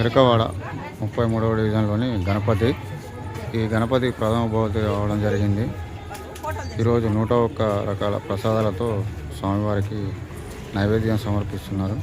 ఎరకవాడ 33వ డివిజన్లోని గణపతి. ఈ గణపతి ప్రథమ బహుమతి రావడం జరిగింది. ఈరోజు 101 రకాల ప్రసాదాలతో స్వామివారికి నైవేద్యం సమర్పిస్తున్నారు.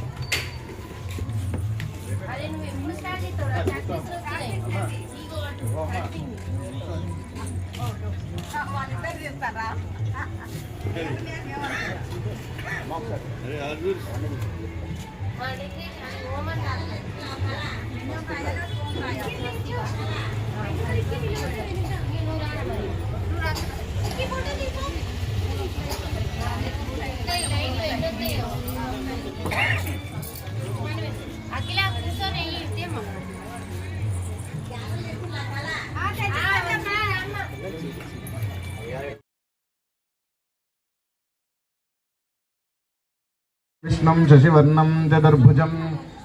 कृष्णं शशिवर्णं चतुर्भुजं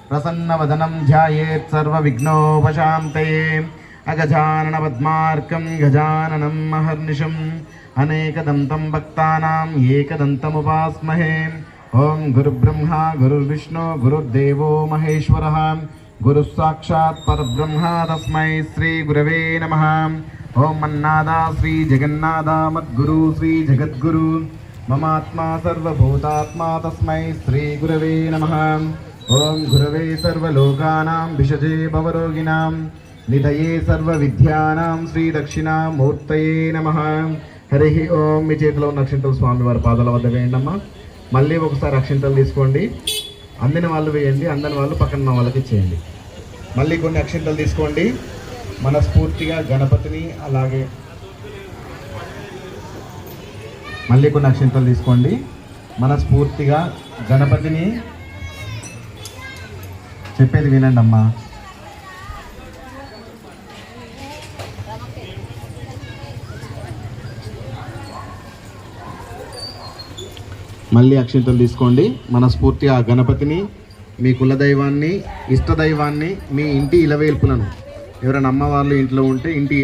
प्रसन्नवदनं ध्यायेत् सर्वविघ्नोपशान्तये। अगजाननपद्मार्कं गजाननं महर्निशम् अनेकदन्तं भक्तानाम् एकदन्तमुपास्महे। ॐ गुरुब्रह्मा गुरुर्विष्णु गुरुर्देवो महेश्वरः गुरुः साक्षात् परब्रह्म तस्मै श्रीगुरवे नमः। ॐ मन्नादा श्री जगन्नाथ मद्गुरु श्री जगद्गुरु ममात्मा सर्वभूतात्मा तस्मै श्रीगुरवे नमः। ॐ गुरवे सर्वलोकानां विषजे भवरोगिणां निधये सर्वविद्यानां श्रीदक्षिणामूर्तये नमः। हरि ओं। మీ చేతిలో ఉన్న అక్షంతలు స్వామివారి పాదాల వద్ద వేయండమ్మా. మళ్ళీ ఒకసారి అక్షంతలు తీసుకోండి. అందిన వాళ్ళు వేయండి, అందని వాళ్ళు పక్కన వాళ్ళకి ఇచ్చేయండి. మళ్ళీ కొన్ని అక్షంతలు తీసుకోండి. మనస్ఫూర్తిగా గణపతిని అలాగే మళ్ళీ కొన్ని అక్షంతలు తీసుకోండి. మనస్ఫూర్తిగా గణపతిని చెప్పేది వినండి అమ్మా. మళ్ళీ అక్షంతలు తీసుకోండి. మనస్ఫూర్తిగా గణపతిని, మీ కులదైవాన్ని, ఇష్టదైవాన్ని, మీ ఇంటి ఇలవేల్పులను ఎవరైనా అమ్మవార్లు ఇంట్లో ఉంటే ఇంటి